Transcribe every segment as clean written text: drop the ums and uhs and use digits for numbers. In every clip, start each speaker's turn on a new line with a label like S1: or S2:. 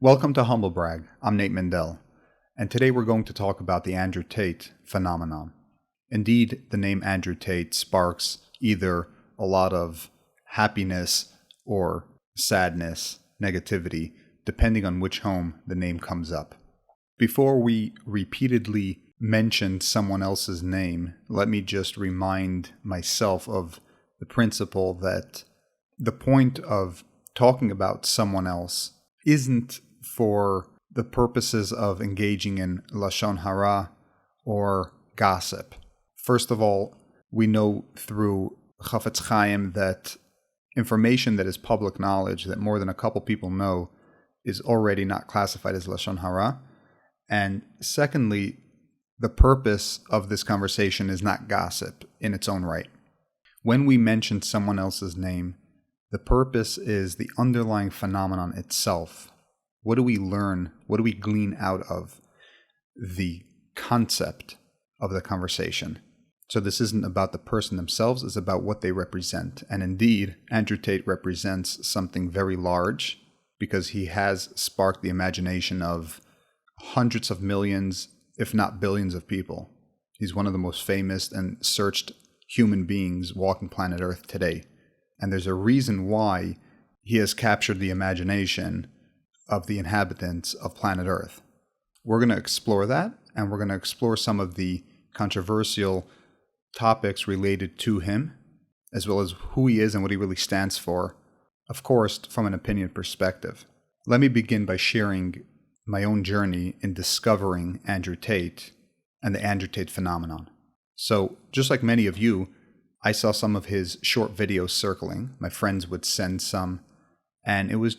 S1: Welcome to HumbleBrag. I'm Nate Mendel, and today we're going to talk about the Andrew Tate Phenomenon. Indeed, the name Andrew Tate sparks either a lot of happiness or sadness, negativity, depending on which home the name comes up. Before we repeatedly mention someone else's name, let me just remind myself of the principle that the point of talking about someone else isn't for the purposes of engaging in lashon hara or gossip. First of all, we know through Chafetz Chaim that information that is public knowledge that more than a couple people know is already not classified as lashon hara. And secondly, the purpose of this conversation is not gossip in its own right. When we mention someone else's name, the purpose is the underlying phenomenon itself. What do we learn? What do we glean out of the concept of the conversation? So this isn't about the person themselves, it's about what they represent. And indeed, Andrew Tate represents something very large because he has sparked the imagination of hundreds of millions, if not billions of people. He's one of the most famous and searched human beings walking planet Earth today. And there's a reason why he has captured the imagination of the inhabitants of planet Earth. We're going to explore that, and we're going to explore some of the controversial topics related to him, as well as who he is and what he really stands for, of course, from an opinion perspective. Let me begin by sharing my own journey in discovering Andrew Tate and the Andrew Tate Phenomenon. So, just like many of you, I saw some of his short videos circling. My friends would send some, and it was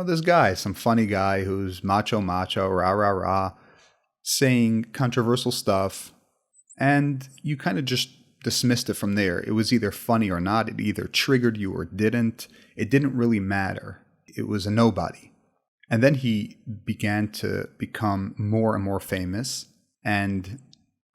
S1: this guy, some funny guy who's macho, rah, saying controversial stuff, and you kind of just dismissed it from there. It was either funny or not. It either triggered you or didn't. It didn't really matter. It was a nobody. And then he began to become more and more famous, and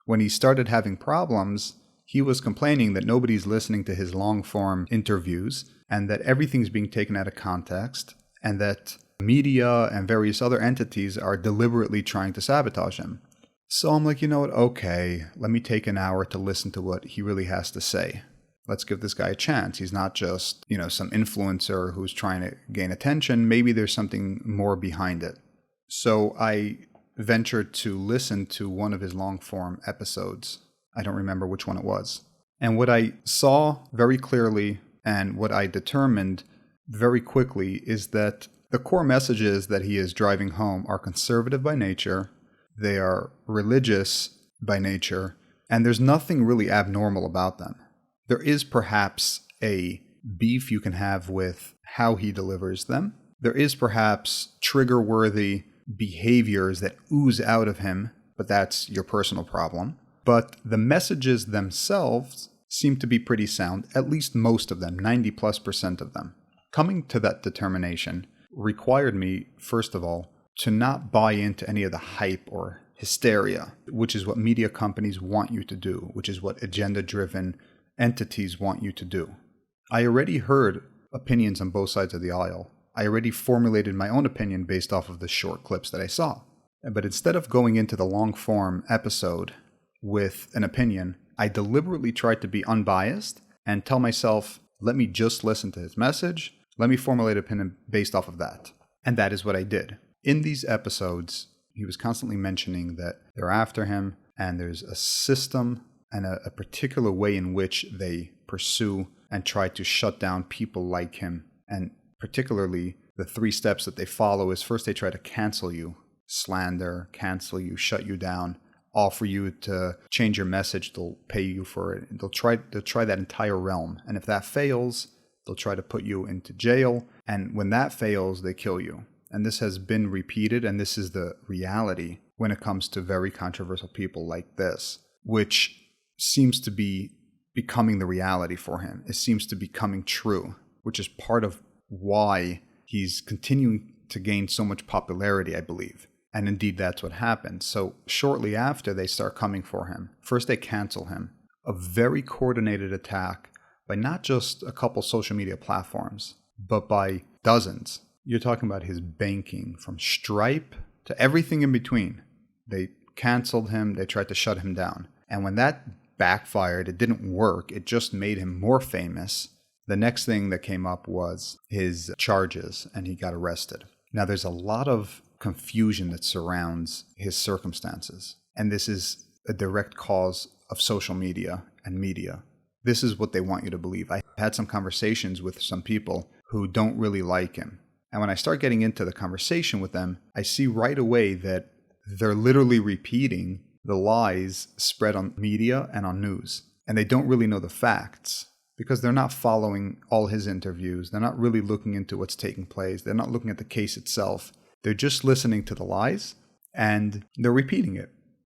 S1: when he started having problems, he was complaining that nobody's listening to his long-form interviews and that everything's being taken out of context and that media and various other entities are deliberately trying to sabotage him. So I'm like, you know what? Okay, let me take an hour to listen to what he really has to say. Let's give this guy a chance. He's not just, some influencer who's trying to gain attention. Maybe there's something more behind it. So I ventured to listen to one of his long-form episodes. I don't remember which one it was. And what I saw very clearly and what I determined very quickly is that the core messages that he is driving home are conservative by nature, they are religious by nature, and there's nothing really abnormal about them. There is perhaps a beef you can have with how he delivers them. There is perhaps trigger-worthy behaviors that ooze out of him, but that's your personal problem. But the messages themselves seem to be pretty sound, at least most of them, 90+% of them. Coming to that determination required me, first of all, to not buy into any of the hype or hysteria, which is what media companies want you to do, which is what agenda-driven entities want you to do. I already heard opinions on both sides of the aisle. I already formulated my own opinion based off of the short clips that I saw. But instead of going into the long-form episode with an opinion, I deliberately tried to be unbiased and tell myself, let me just listen to his message. Let me formulate an opinion based off of that. And that is what I did. In these episodes, he was constantly mentioning that they're after him and there's a system and a particular way in which they pursue and try to shut down people like him. And particularly, the 3 steps that they follow is first they try to cancel you, slander, cancel you, shut you down, offer you to change your message, they'll pay you for it. They'll try that entire realm. And if that fails, they'll try to put you into jail. And when that fails, they kill you. And this has been repeated, and this is the reality when it comes to very controversial people like this, which seems to be becoming the reality for him. It seems to be coming true, which is part of why he's continuing to gain so much popularity, I believe. And indeed, that's what happened. So shortly after, they start coming for him. First, they cancel him. A very coordinated attack by not just a couple social media platforms, but by dozens. You're talking about his banking from Stripe to everything in between. They canceled him. They tried to shut him down. And when that backfired, it didn't work. It just made him more famous. The next thing that came up was his charges, and he got arrested. Now, there's a lot of confusion that surrounds his circumstances. And this is a direct cause of social media and media. This is what they want you to believe. I had some conversations with some people who don't really like him. And when I start getting into the conversation with them, I see right away that they're literally repeating the lies spread on media and on news. And they don't really know the facts because they're not following all his interviews. They're not really looking into what's taking place. They're not looking at the case itself. They're just listening to the lies and they're repeating it.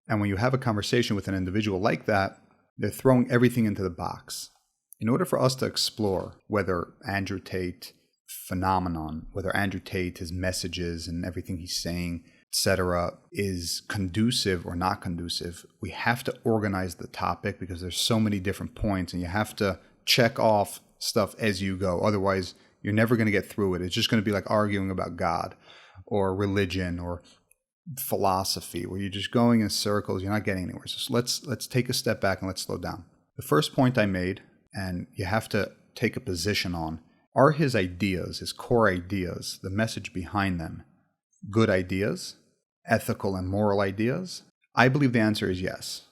S1: And when you have a conversation with an individual like that, they're throwing everything into the box. In order for us to explore whether Andrew Tate Phenomenon, whether Andrew Tate, his messages and everything he's saying, etc., is conducive or not conducive, we have to organize the topic because there's so many different points and you have to check off stuff as you go. Otherwise, you're never going to get through it. It's just going to be like arguing about God or religion or philosophy where you're just going in circles. You're not getting anywhere. So let's take a step back and let's slow down. The first point I made, and you have to take a position on, are his ideas, his core ideas, the message behind them, good ideas, ethical and moral ideas? I believe the answer is yes.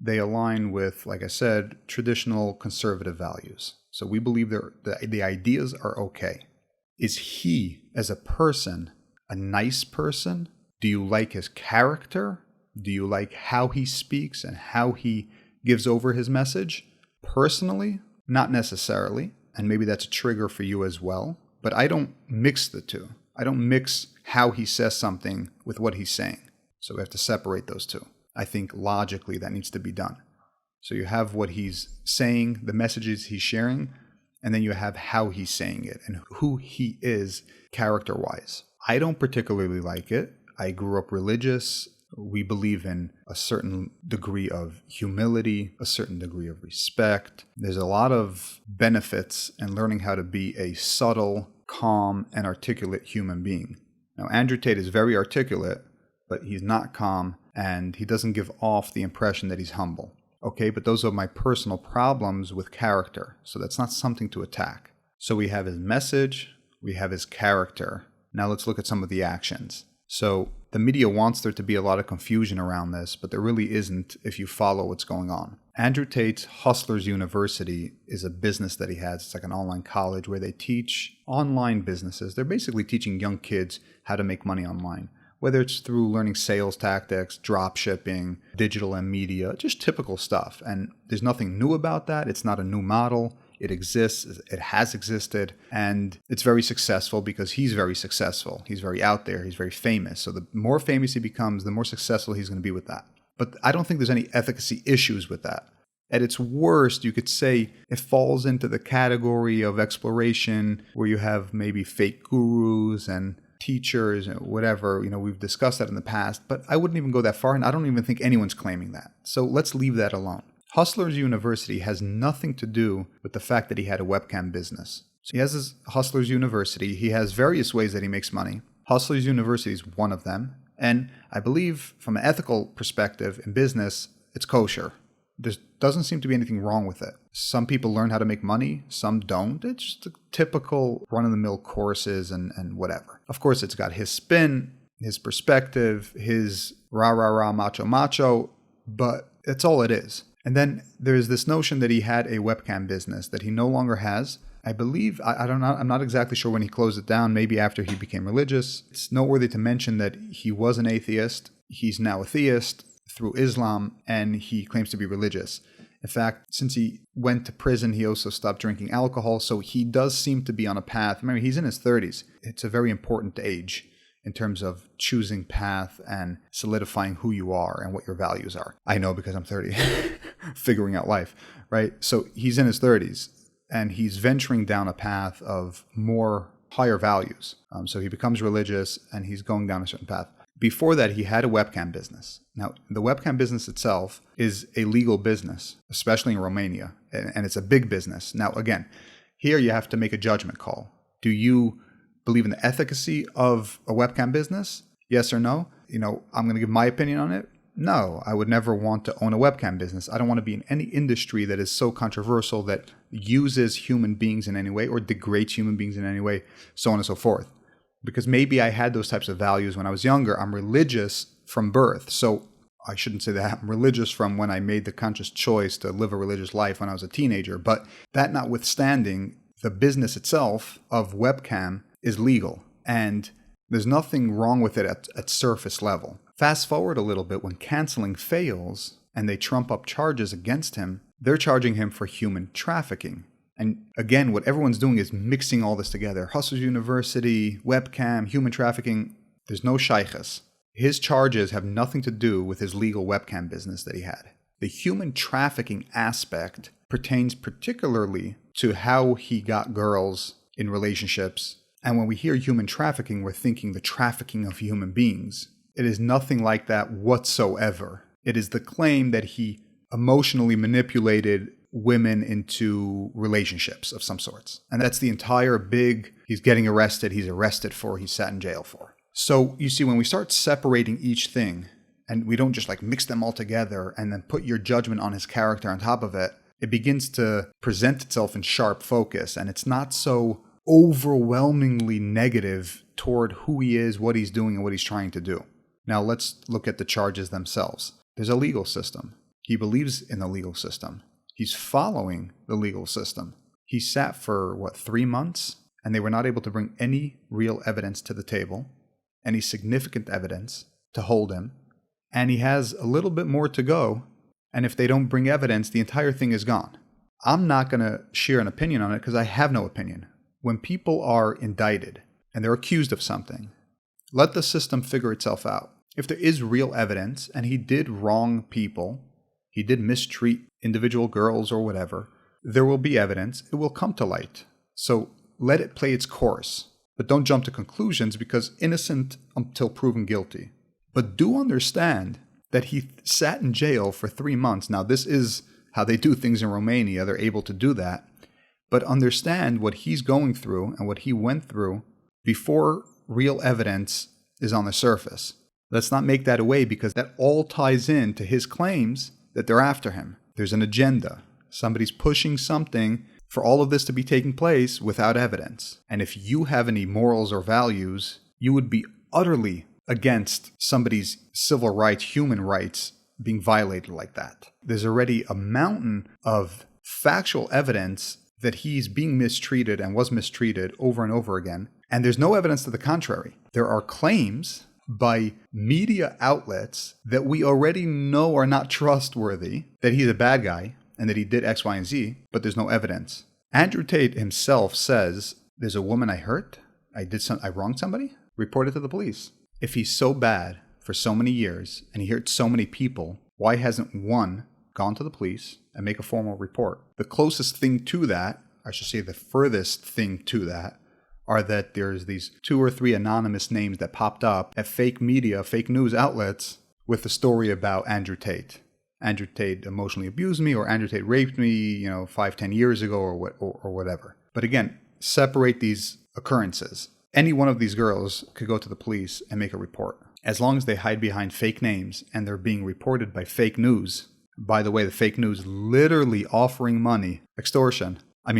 S1: They align with, like I said, traditional conservative values. So we believe the ideas are okay. Is he, as a person, a nice person? Do you like his character? Do you like how he speaks and how he gives over his message? Personally, not necessarily. And maybe that's a trigger for you as well. But I don't mix the two. I don't mix how he says something with what he's saying. So we have to separate those two. I think logically that needs to be done. So you have what he's saying, the messages he's sharing, and then you have how he's saying it and who he is character-wise. I don't particularly like it. I grew up religious. We believe in a certain degree of humility, a certain degree of respect. There's a lot of benefits in learning how to be a subtle, calm, and articulate human being. Now, Andrew Tate is very articulate, but he's not calm, and he doesn't give off the impression that he's humble. Okay, but those are my personal problems with character, so that's not something to attack. So we have his message, we have his character. Now let's look at some of the actions. So the media wants there to be a lot of confusion around this, but there really isn't if you follow what's going on. Andrew Tate's Hustlers University is a business that he has. It's like an online college where they teach online businesses. They're basically teaching young kids how to make money online, whether it's through learning sales tactics, drop shipping, digital and media, just typical stuff. And there's nothing new about that. It's not a new model. It exists, it has existed, and it's very successful because he's very successful. He's very out there, he's very famous. So the more famous he becomes, the more successful he's going to be with that. But I don't think there's any efficacy issues with that. At its worst, you could say it falls into the category of exploration where you have maybe fake gurus and teachers and whatever. We've discussed that in the past, but I wouldn't even go that far, and I don't even think anyone's claiming that. So let's leave that alone. Hustlers University has nothing to do with the fact that he had a webcam business. So he has his Hustlers University. He has various ways that he makes money. Hustlers University is one of them. And I believe from an ethical perspective in business, it's kosher. There doesn't seem to be anything wrong with it. Some people learn how to make money, some don't. It's just the typical run-of-the-mill courses and whatever. Of course, it's got his spin, his perspective, his rah-rah-rah, macho, but that's all it is. And then there's this notion that he had a webcam business that he no longer has. I believe, I don't know, I'm not exactly sure when he closed it down, maybe after he became religious. It's noteworthy to mention that he was an atheist. He's now a theist through Islam, and he claims to be religious. In fact, since he went to prison, he also stopped drinking alcohol, so he does seem to be on a path. Remember, he's in his 30s. It's a very important age in terms of choosing path and solidifying who you are and what your values are. I know because I'm 30, figuring out life, right? So he's in his 30s and he's venturing down a path of more higher values. So he becomes religious and he's going down a certain path. Before that, he had a webcam business. Now, the webcam business itself is a legal business, especially in Romania, and it's a big business. Now, again, here you have to make a judgment call. Do you believe in the efficacy of a webcam business? Yes or no? I'm going to give my opinion on it. No, I would never want to own a webcam business. I don't want to be in any industry that is so controversial that uses human beings in any way or degrades human beings in any way, so on and so forth. Because maybe I had those types of values when I was younger. I'm religious from birth. So I shouldn't say that. I'm religious from when I made the conscious choice to live a religious life when I was a teenager. But that notwithstanding, the business itself of webcam is legal. And there's nothing wrong with it at surface level. Fast forward a little bit, when canceling fails and they trump up charges against him, they're charging him for human trafficking. And again, what everyone's doing is mixing all this together. Hustle University, webcam, human trafficking. There's no shaykhs. His charges have nothing to do with his legal webcam business that he had. The human trafficking aspect pertains particularly to how he got girls in relationships. And when we hear human trafficking, we're thinking the trafficking of human beings. It is nothing like that whatsoever. It is the claim that he emotionally manipulated women into relationships of some sorts. And that's the entire big, he's getting arrested, he's sat in jail for. So you see, when we start separating each thing, and we don't just mix them all together and then put your judgment on his character on top of it, it begins to present itself in sharp focus. And it's not so overwhelmingly negative toward who he is, what he's doing, and what he's trying to do. Now let's look at the charges themselves. There's a legal system. He believes in the legal system. He's following the legal system. He sat for, 3 months? And they were not able to bring any real evidence to the table, any significant evidence to hold him. And he has a little bit more to go. And if they don't bring evidence, the entire thing is gone. I'm not going to share an opinion on it because I have no opinion. When people are indicted and they're accused of something, let the system figure itself out. If there is real evidence and he did wrong people, he did mistreat individual girls or whatever, there will be evidence. It will come to light. So let it play its course. But don't jump to conclusions, because innocent until proven guilty. But do understand that he sat in jail for 3 months. Now, this is how they do things in Romania. They're able to do that. But understand what he's going through and what he went through before real evidence is on the surface. Let's not make that away, because that all ties into his claims that they're after him. There's an agenda. Somebody's pushing something for all of this to be taking place without evidence. And if you have any morals or values, you would be utterly against somebody's civil rights, human rights being violated like that. There's already a mountain of factual evidence that he's being mistreated and was mistreated over and over again. And there's no evidence to the contrary. There are claims by media outlets that we already know are not trustworthy, that he's a bad guy and that he did X, Y, and Z, but there's no evidence. Andrew Tate himself says, there's a woman I hurt, I wronged somebody, report it to the police. If he's so bad for so many years and he hurt so many people, why hasn't one gone to the police and make a formal report? The closest thing to that, I should say the furthest thing to that, are that there's these 2 or 3 anonymous names that popped up at fake media, fake news outlets with the story about Andrew Tate. Andrew Tate emotionally abused me, or Andrew Tate raped me, 5-10 years ago, or whatever. But again, separate these occurrences. Any one of these girls could go to the police and make a report. As long as they hide behind fake names and they're being reported by fake news. By the way, the fake news literally offering money,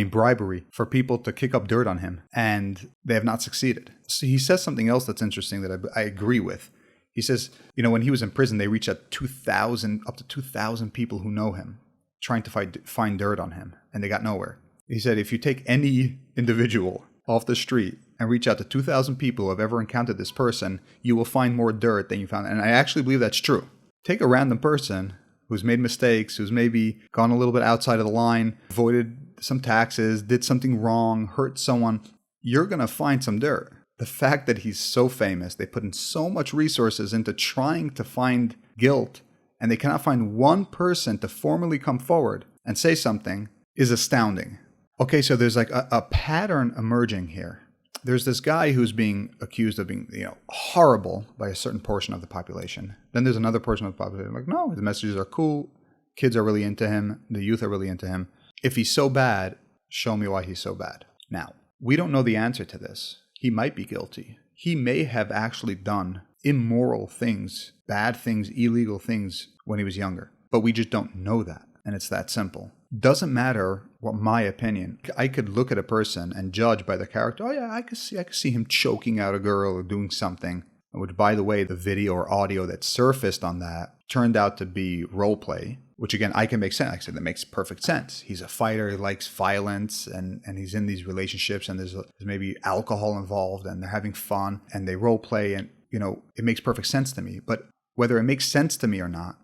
S1: bribery for people to kick up dirt on him, and they have not succeeded. So he says something else that's interesting that I agree with. He says, when he was in prison, they reached out up to 2,000 people who know him, trying to find dirt on him, and they got nowhere. He said, if you take any individual off the street and reach out to 2,000 people who have ever encountered this person, you will find more dirt than you found. And I actually believe that's true. Take a random person who's made mistakes, who's maybe gone a little bit outside of the line, avoided some taxes, did something wrong, hurt someone, you're going to find some dirt. The fact that he's so famous, they put in so much resources into trying to find guilt, and they cannot find one person to formally come forward and say something, is astounding. Okay, so there's a pattern emerging here. There's this guy who's being accused of being, horrible by a certain portion of the population. Then there's another portion of the population no, his messages are cool. Kids are really into him. The youth are really into him. If he's so bad, show me why he's so bad. Now, we don't know the answer to this. he might be guilty. He may have actually done immoral things, bad things, illegal things when he was younger. But we just don't know that. And it's that simple. Doesn't matter what my opinion. I could look at a person and judge by the character. Oh yeah, I could see him choking out a girl or doing something. Which, by the way, the video or audio that surfaced on that turned out to be role play. Which again, I can make sense. Like I said, that makes perfect sense. He's a fighter. He likes violence, and he's in these relationships, and there's maybe alcohol involved, and they're having fun, and they role play, and it makes perfect sense to me. But whether it makes sense to me or not,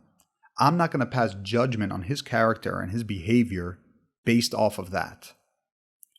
S1: I'm not going to pass judgment on his character and his behavior based off of that.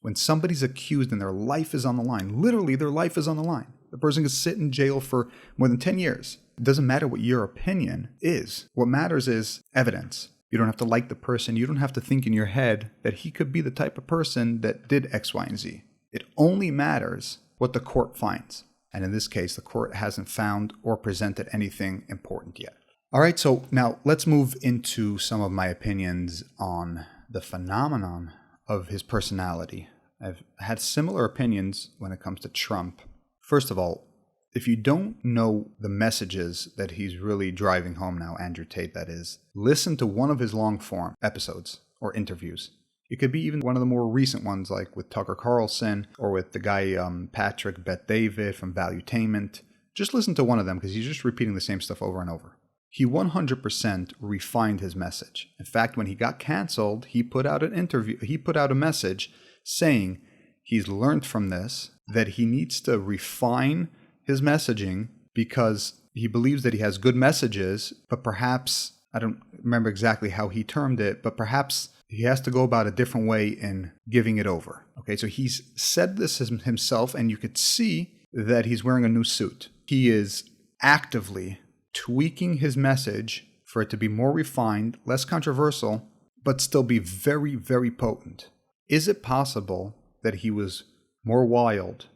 S1: When somebody's accused and their life is on the line, literally their life is on the line, the person could sit in jail for more than 10 years. It doesn't matter what your opinion is. What matters is evidence. You don't have to like the person. You don't have to think in your head that he could be the type of person that did X, Y, and Z. It only matters what the court finds. And in this case, the court hasn't found or presented anything important yet. All right, so now let's move into some of my opinions on the phenomenon of his personality. I've had similar opinions when it comes to Trump. First of all, if you don't know the messages that he's really driving home now, Andrew Tate that is, listen to one of his long-form episodes or interviews. It could be even one of the more recent ones, like with Tucker Carlson or with the guy Patrick Bet-David from Valuetainment. Just listen to one of them because he's just repeating the same stuff over and over. He 100% refined his message. In fact, when he got canceled, he put out a message saying he's learned from this, that he needs to refine his messaging because he believes that he has good messages, but perhaps, I don't remember exactly how he termed it, but perhaps he has to go about a different way in giving it over. Okay, so he's said this himself, and you could see that he's wearing a new suit. He is actively tweaking his message for it to be more refined, less controversial, but still be very, very potent. Is it possible that he was more wild,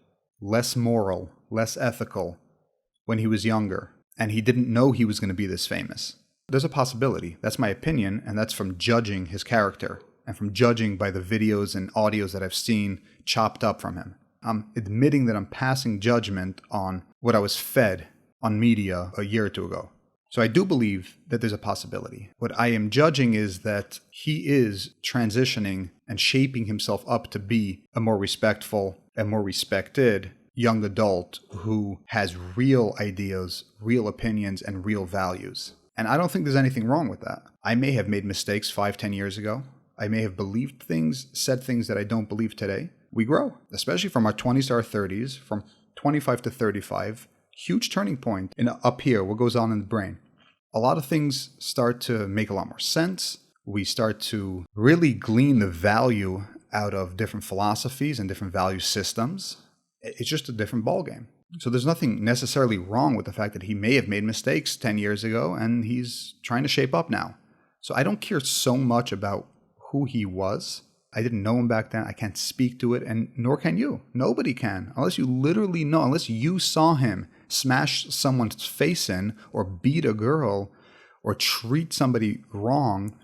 S1: less moral, less ethical when he was younger, and he didn't know he was going to be this famous? There's a possibility. That's my opinion, and that's from judging his character and from judging by the videos and audios that I've seen chopped up from him. I'm admitting that I'm passing judgment on what I was fed on media a year or two ago. So I do believe that there's a possibility. What I am judging is that he is transitioning and shaping himself up to be a more respectful and more respected young adult who has real ideas, real opinions, and real values. And I don't think there's anything wrong with that. I may have made mistakes 5-10 years ago. I may have believed things, said things that I don't believe today. We grow, especially from our 20s to our 30s, from 25 to 35. Huge turning point up here, what goes on in the brain. A lot of things start to make a lot more sense. We start to really glean the value out of different philosophies and different value systems. It's just a different ballgame. So there's nothing necessarily wrong with the fact that he may have made mistakes 10 years ago and he's trying to shape up now. So I don't care so much about who he was. I didn't know him back then. I can't speak to it, and nor can you. Nobody can, unless you literally know, unless you saw him smash someone's face in or beat a girl or treat somebody wrong.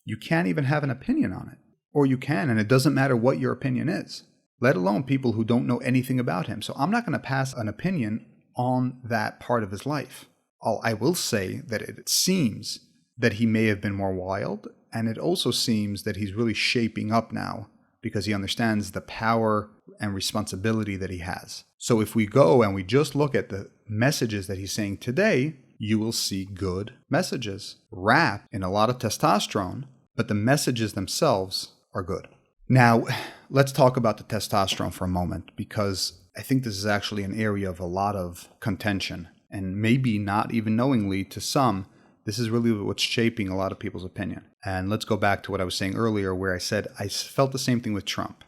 S1: You can't even have an opinion on it. Or you can, and it doesn't matter what your opinion is, let alone people who don't know anything about him. So I'm not going to pass an opinion on that part of his life. I will say that it seems that he may have been more wild, and it also seems that he's really shaping up now because he understands the power and responsibility that he has. So if we go and we just look at the messages that he's saying today, you will see good messages wrapped in a lot of testosterone, but the messages themselves are good. Now, let's talk about the testosterone for a moment, because I think this is actually an area of a lot of contention, and maybe not even knowingly to some, this is really what's shaping a lot of people's opinion. And let's go back to what I was saying earlier, where I said I felt the same thing with Trump.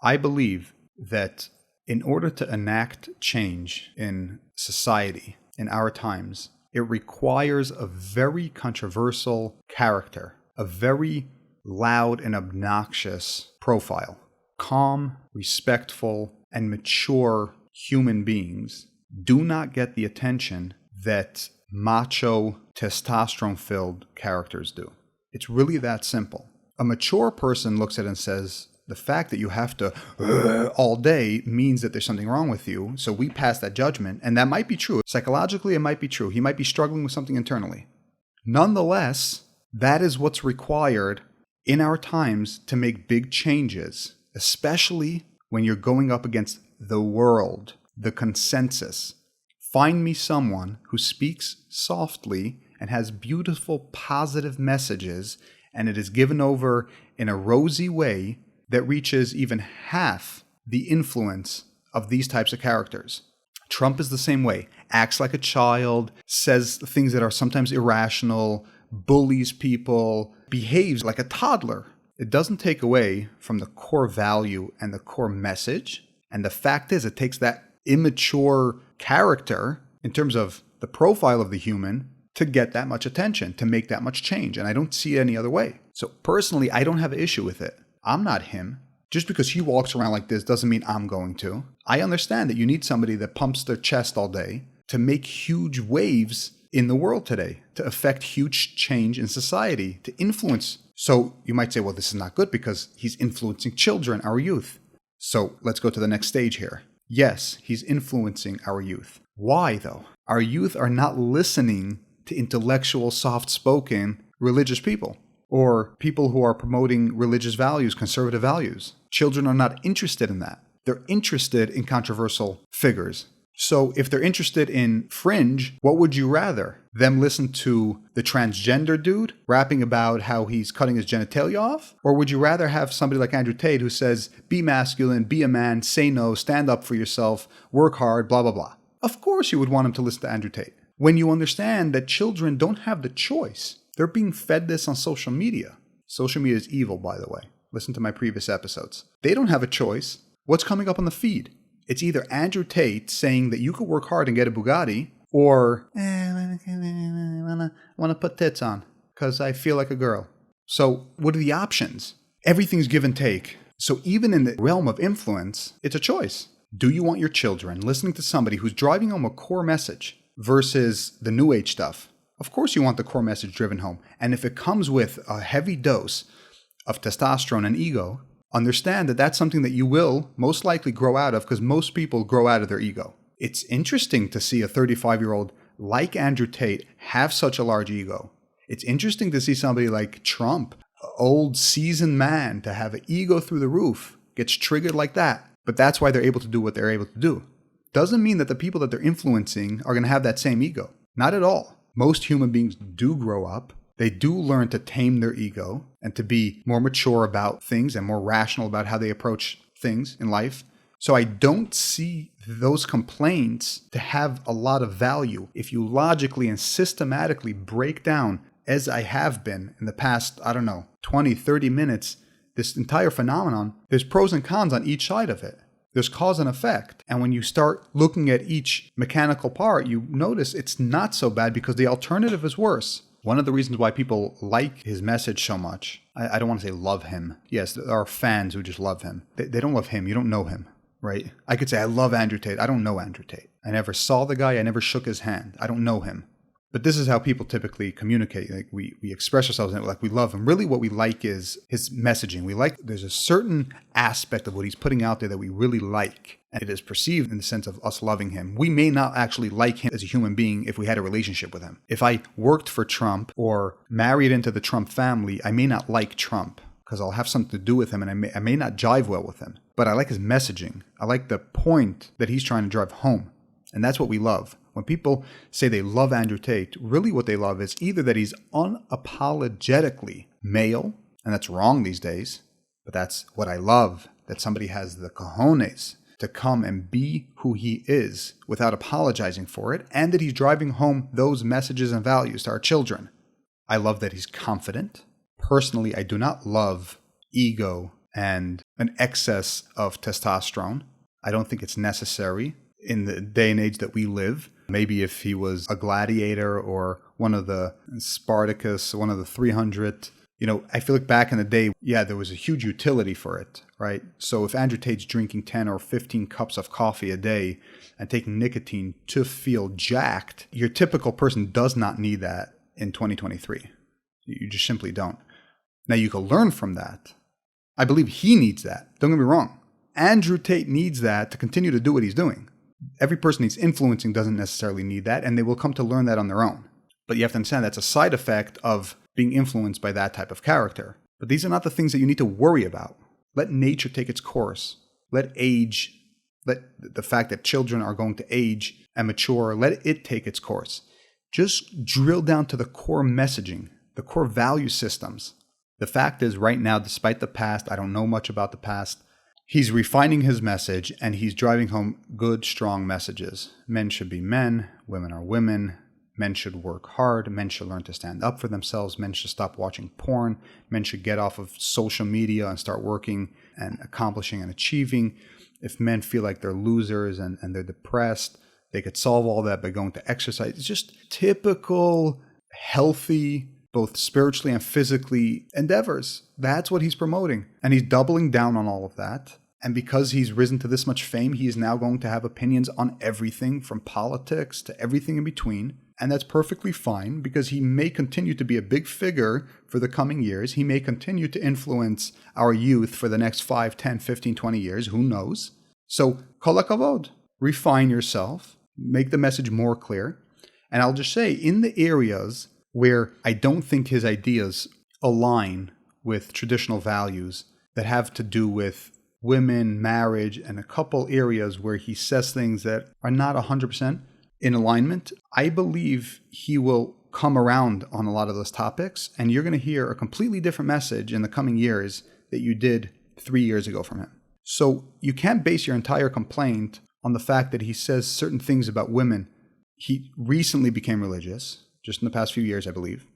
S1: I believe that in order to enact change in society, in our times, it requires a very controversial character, a very loud and obnoxious profile. Calm, respectful, and mature human beings do not get the attention that macho, testosterone-filled characters do. It's really that simple. A mature person looks at it and says, the fact that you have to all day means that there's something wrong with you. So we pass that judgment, and that might be true. Psychologically, it might be true. He might be struggling with something internally. Nonetheless, that is what's required in our times to make big changes, especially when you're going up against the world, the consensus. Find me someone who speaks softly and has beautiful, positive messages, and it is given over in a rosy way that reaches even half the influence of these types of characters. Trump is the same way. Acts like a child, says things that are sometimes irrational, bullies people, behaves like a toddler. It doesn't take away from the core value and the core message. And the fact is, it takes that immature character in terms of the profile of the human to get that much attention, to make that much change. And I don't see it any other way. So personally, I don't have an issue with it. I'm not him. Just because he walks around like this doesn't mean I'm going to. I understand that you need somebody that pumps their chest all day to make huge waves in the world today, to affect huge change in society, to influence. So you might say, well, this is not good because he's influencing children, our youth. So let's go to the next stage here. Yes, he's influencing our youth. Why though? Our youth are not listening to intellectual, soft-spoken religious people or people who are promoting religious values, conservative values. Children are not interested in that. They're interested in controversial figures. So if they're interested in fringe, what would you rather? Them listen to the transgender dude rapping about how he's cutting his genitalia off? Or would you rather have somebody like Andrew Tate who says, be masculine, be a man, say no, stand up for yourself, work hard, blah, blah, blah? Of course you would want him to listen to Andrew Tate. When you understand that children don't have the choice, they're being fed this on social media. Social media is evil, by the way. Listen to my previous episodes. They don't have a choice. What's coming up on the feed? It's either Andrew Tate saying that you could work hard and get a Bugatti, or I want to put tits on because I feel like a girl. So what are the options? Everything's give and take. So even in the realm of influence, it's a choice. Do you want your children listening to somebody who's driving home a core message versus the new age stuff? Of course you want the core message driven home. And if it comes with a heavy dose of testosterone and ego, understand that that's something that you will most likely grow out of, because most people grow out of their ego. It's interesting to see a 35-year-old like Andrew Tate have such a large ego. It's interesting to see somebody like Trump, an old seasoned man, to have an ego through the roof, gets triggered like that. But that's why they're able to do what they're able to do. Doesn't mean that the people that they're influencing are going to have that same ego. Not at all. Most human beings do grow up. They do learn to tame their ego and to be more mature about things and more rational about how they approach things in life. So I don't see those complaints to have a lot of value if you logically and systematically break down, as I have been in the past, 20, 30 minutes, this entire phenomenon. There's pros and cons on each side of it. There's cause and effect. And when you start looking at each mechanical part, you notice it's not so bad because the alternative is worse. One of the reasons why people like his message so much, I don't want to say love him. Yes, there are fans who just love him. They don't love him. You don't know him, right? I could say, I love Andrew Tate. I don't know Andrew Tate. I never saw the guy. I never shook his hand. I don't know him. But this is how people typically communicate. Like we express ourselves like we love him. Really what we like is his messaging. There's a certain aspect of what he's putting out there that we really like. And it is perceived in the sense of us loving him. We may not actually like him as a human being if we had a relationship with him. If I worked for Trump or married into the Trump family, I may not like Trump because I'll have something to do with him and I may not jive well with him. But I like his messaging. I like the point that he's trying to drive home. And that's what we love. When people say they love Andrew Tate, really what they love is either that he's unapologetically male, and that's wrong these days, but that's what I love, that somebody has the cojones to come and be who he is without apologizing for it, and that he's driving home those messages and values to our children. I love that he's confident. Personally, I do not love ego and an excess of testosterone. I don't think it's necessary in the day and age that we live. Maybe if he was a gladiator or one of the Spartacus, one of the 300, I feel like back in the day, there was a huge utility for it, right? So if Andrew Tate's drinking 10 or 15 cups of coffee a day and taking nicotine to feel jacked, your typical person does not need that in 2023. You just simply don't. Now you can learn from that. I believe he needs that. Don't get me wrong. Andrew Tate needs that to continue to do what he's doing. Every person he's influencing doesn't necessarily need that, and they will come to learn that on their own. But you have to understand that's a side effect of being influenced by that type of character. But these are not the things that you need to worry about. Let nature take its course. Let the fact that children are going to age and mature, let it take its course. Just drill down to the core messaging, the core value systems. The fact is, right now, despite the past, I don't know much about the past, he's refining his message and he's driving home good, strong messages. Men should be men, women are women, men should work hard, men should learn to stand up for themselves, men should stop watching porn, men should get off of social media and start working and accomplishing and achieving. If men feel like they're losers and they're depressed, they could solve all that by going to exercise. It's just typical, healthy, both spiritually and physically endeavors. That's what he's promoting. And he's doubling down on all of that. And because he's risen to this much fame, he is now going to have opinions on everything from politics to everything in between. And that's perfectly fine because he may continue to be a big figure for the coming years. He may continue to influence our youth for the next 5, 10, 15, 20 years. Who knows? So, kol hakavod. Refine yourself. Make the message more clear. And I'll just say, in the areas where I don't think his ideas align with traditional values that have to do with women, marriage, and a couple areas where he says things that are not 100% in alignment, I believe he will come around on a lot of those topics, and you're going to hear a completely different message in the coming years that you did 3 years ago from him. So you can't base your entire complaint on the fact that he says certain things about women. He recently became religious, just in the past few years, I believe.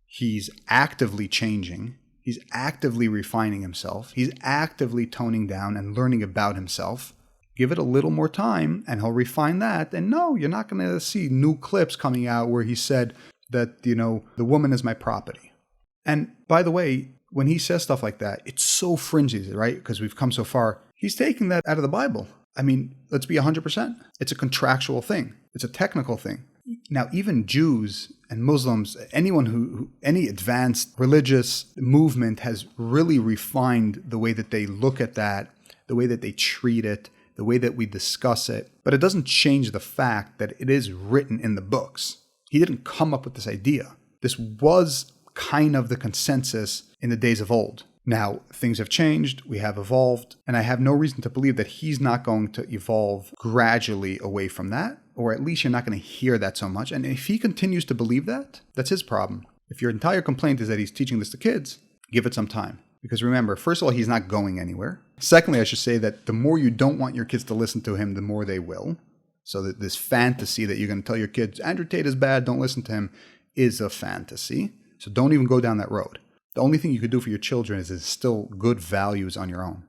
S1: He's actively changing. He's actively refining himself. He's actively toning down and learning about himself. Give it a little more time and he'll refine that. And no, you're not going to see new clips coming out where he said that, the woman is my property. And by the way, when he says stuff like that, it's so fringy, right? Because we've come so far. He's taking that out of the Bible. I mean, let's be 100%. It's a contractual thing. It's a technical thing. Now, even Jews and Muslims, anyone any advanced religious movement has really refined the way that they look at that, the way that they treat it, the way that we discuss it. But it doesn't change the fact that it is written in the books. He didn't come up with this idea. This was kind of the consensus in the days of old. Now, things have changed, we have evolved, and I have no reason to believe that he's not going to evolve gradually away from that, or at least you're not going to hear that so much. And if he continues to believe that, that's his problem. If your entire complaint is that he's teaching this to kids, give it some time. Because remember, first of all, he's not going anywhere. Secondly, I should say that the more you don't want your kids to listen to him, the more they will. So that this fantasy that you're going to tell your kids, Andrew Tate is bad, don't listen to him, is a fantasy. So don't even go down that road. The only thing you could do for your children is instill good values on your own.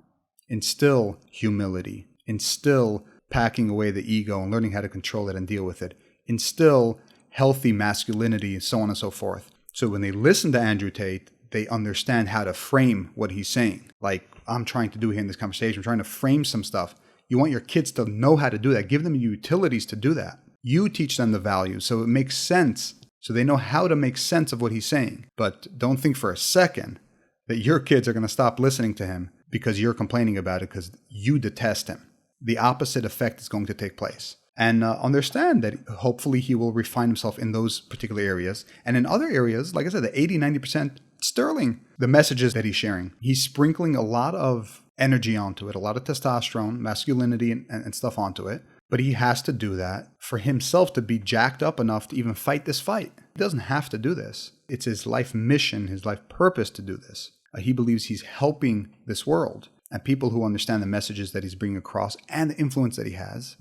S1: Instill humility. Instill packing away the ego and learning how to control it and deal with it. Instill healthy masculinity and so on and so forth. So when they listen to Andrew Tate, they understand how to frame what he's saying. Like I'm trying to do here in this conversation, I'm trying to frame some stuff. You want your kids to know how to do that. Give them utilities to do that. You teach them the values so it makes sense. So they know how to make sense of what he's saying. But don't think for a second that your kids are going to stop listening to him because you're complaining about it because you detest him. The opposite effect is going to take place. And understand that hopefully he will refine himself in those particular areas. And in other areas, like I said, the 80-90% sterling, the messages that he's sharing. He's sprinkling a lot of energy onto it, a lot of testosterone, masculinity, and stuff onto it. But he has to do that for himself to be jacked up enough to even fight this fight. He doesn't have to do this. It's his life mission, his life purpose to do this. He believes he's helping this world. And people who understand the messages that he's bringing across and the influence that he has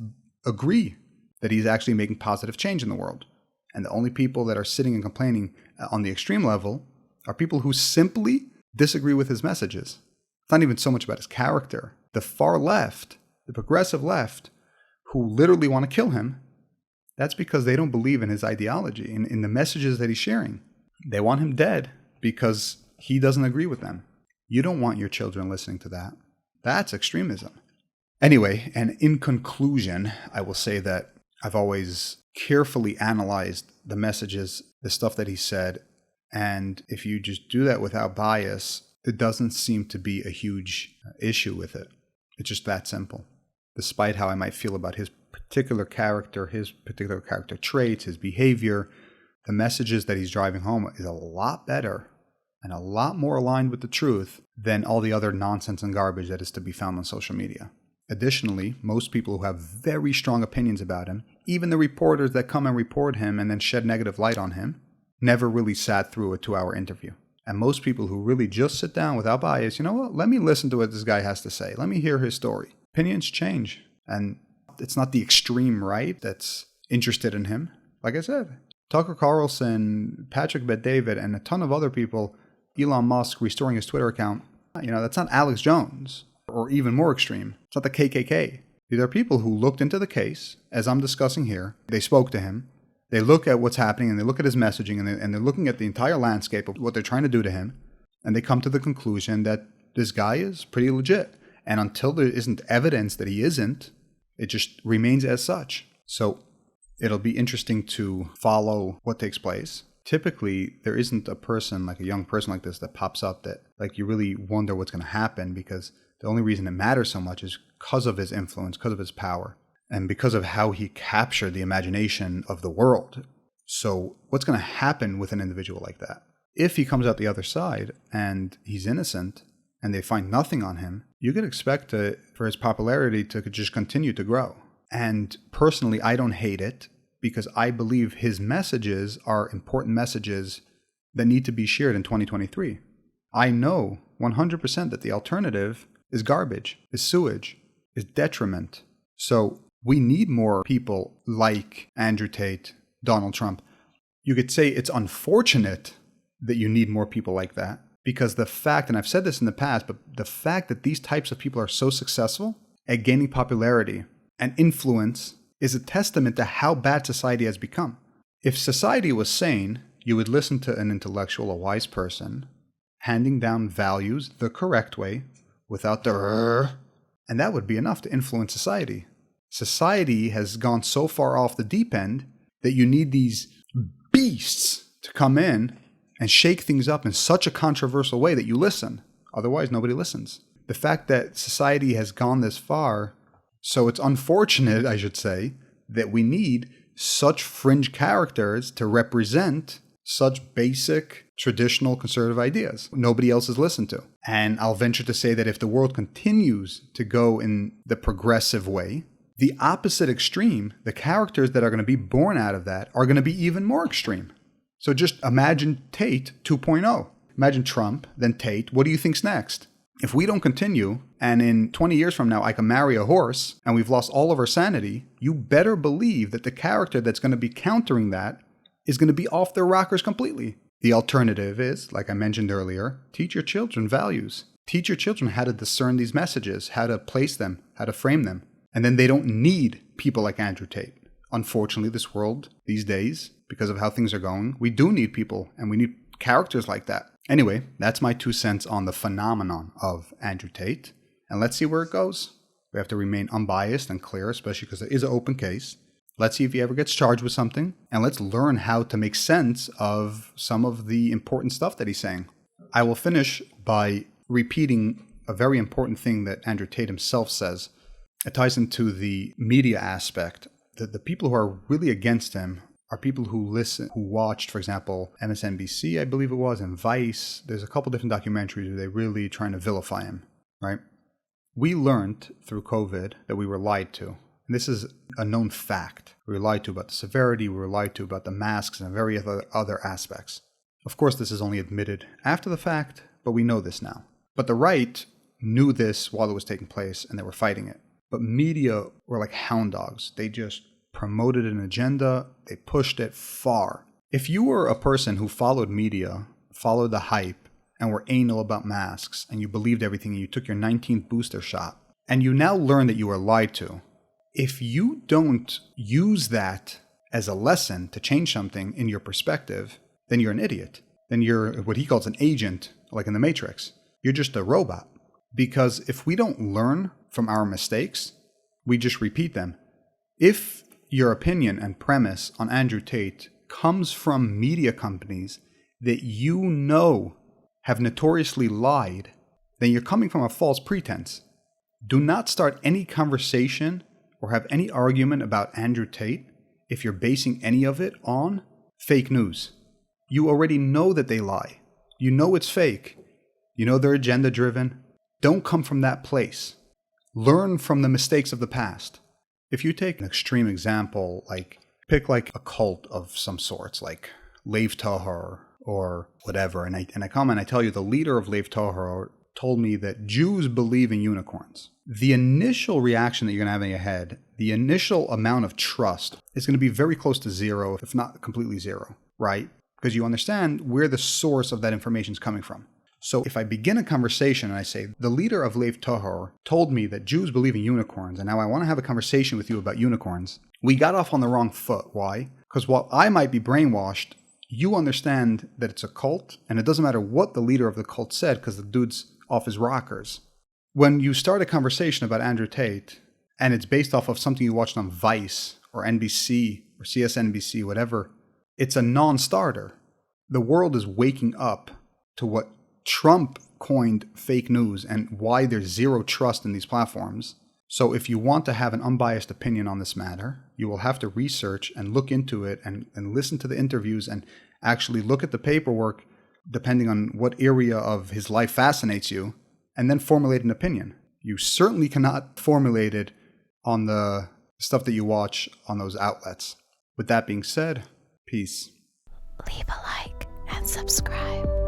S1: agree that he's actually making positive change in the world. And the only people that are sitting and complaining on the extreme level are people who simply disagree with his messages. It's not even so much about his character. The far left, the progressive left, who literally want to kill him, that's because they don't believe in his ideology, in the messages that he's sharing. They want him dead because he doesn't agree with them. You don't want your children listening to that. That's extremism. Anyway, and in conclusion, I will say that I've always carefully analyzed the messages, the stuff that he said, and if you just do that without bias there doesn't seem to be a huge issue with it. It's just that simple. Despite how I might feel about his particular character traits, his behavior, the messages that he's driving home is a lot better and a lot more aligned with the truth than all the other nonsense and garbage that is to be found on social media. Additionally, most people who have very strong opinions about him, even the reporters that come and report him and then shed negative light on him, never really sat through a 2-hour interview. And most people who really just sit down without bias, you know what, let me listen to what this guy has to say. Let me hear his story. Opinions change. And it's not the extreme right that's interested in him. Like I said, Tucker Carlson, Patrick Bet-David, and a ton of other people, Elon Musk restoring his Twitter account, that's not Alex Jones, or even more extreme. It's not the KKK. These are people who looked into the case, as I'm discussing here. They spoke to him. They look at what's happening, and they look at his messaging, and they're looking at the entire landscape of what they're trying to do to him, and they come to the conclusion that this guy is pretty legit. And until there isn't evidence that he isn't, it just remains as such. So it'll be interesting to follow what takes place. Typically, there isn't a person, like a young person like this, that pops up that like you really wonder what's going to happen, because the only reason it matters so much is because of his influence, because of his power, and because of how he captured the imagination of the world. So what's going to happen with an individual like that? If he comes out the other side and he's innocent and they find nothing on him, you could expect for his popularity to just continue to grow. And personally, I don't hate it, because I believe his messages are important messages that need to be shared in 2023. I know 100% that the alternative is garbage, is sewage, is detriment. So we need more people like Andrew Tate, Donald Trump. You could say it's unfortunate that you need more people like that, because the fact, and I've said this in the past, but the fact that these types of people are so successful at gaining popularity and influence is a testament to how bad society has become. If society was sane, you would listen to an intellectual, a wise person, handing down values the correct way, without the and that would be enough to influence society. Society has gone so far off the deep end that you need these beasts to come in and shake things up in such a controversial way that you listen. Otherwise, nobody listens. The fact that society has gone this far, so it's unfortunate, I should say, that we need such fringe characters to represent such basic, traditional, conservative ideas nobody else has listened to. And I'll venture to say that if the world continues to go in the progressive way, the opposite extreme, the characters that are going to be born out of that are going to be even more extreme. So just imagine Tate 2.0. Imagine Trump, then Tate. What do you think's next? If we don't continue, and in 20 years from now I can marry a horse, and we've lost all of our sanity, you better believe that the character that's going to be countering that is going to be off their rockers completely. The alternative is, like I mentioned earlier, teach your children values. Teach your children how to discern these messages, how to place them, how to frame them. And then they don't need people like Andrew Tate. Unfortunately, this world these days, because of how things are going, we do need people, and we need characters like that. Anyway, that's my 2 cents on the phenomenon of Andrew Tate. And let's see where it goes. We have to remain unbiased and clear, especially because it is an open case. Let's see if he ever gets charged with something. And let's learn how to make sense of some of the important stuff that he's saying. I will finish by repeating a very important thing that Andrew Tate himself says. It ties into the media aspect. The people who are really against him are people who watched, for example, MSNBC, I believe it was, and Vice. There's a couple different documentaries where they're really trying to vilify him, right? We learned through COVID that we were lied to. And this is a known fact. We were lied to about the severity, we were lied to about the masks and various other aspects. Of course, this is only admitted after the fact, but we know this now. But the right knew this while it was taking place, and they were fighting it. But media were like hound dogs. They just promoted an agenda. They pushed it far. If you were a person who followed media, followed the hype, and were anal about masks, and you believed everything, and you took your 19th booster shot, and you now learn that you were lied to, if you don't use that as a lesson to change something in your perspective, then you're an idiot. Then you're what he calls an agent, like in the Matrix. You're just a robot. Because if we don't learn from our mistakes, we just repeat them. If your opinion and premise on Andrew Tate comes from media companies that you know have notoriously lied, then you're coming from a false pretense. Do not start any conversation or have any argument about Andrew Tate if you're basing any of it on fake news. You already know that they lie. You know it's fake. You know they're agenda driven. Don't come from that place. Learn from the mistakes of the past. If you take an extreme example, like pick like a cult of some sorts, like Lev Tahor or whatever, and I come and I tell you the leader of Lev Tahor told me that Jews believe in unicorns. The initial reaction that you're going to have in your head, the initial amount of trust is going to be very close to zero, if not completely zero, right? Because you understand where the source of that information is coming from. So if I begin a conversation and I say, the leader of Lev Tahor told me that Jews believe in unicorns, and now I want to have a conversation with you about unicorns, we got off on the wrong foot. Why? Because while I might be brainwashed, you understand that it's a cult, and it doesn't matter what the leader of the cult said because the dude's off his rockers. When you start a conversation about Andrew Tate, and it's based off of something you watched on Vice or NBC or CSNBC, whatever, it's a non-starter. The world is waking up to what Trump coined fake news and why there's zero trust in these platforms. So if you want to have an unbiased opinion on this matter, you will have to research and look into it and listen to the interviews and actually look at the paperwork depending on what area of his life fascinates you, and then formulate an opinion. You certainly cannot formulate it on the stuff that you watch on those outlets. With that being said, peace.
S2: Leave a like and subscribe.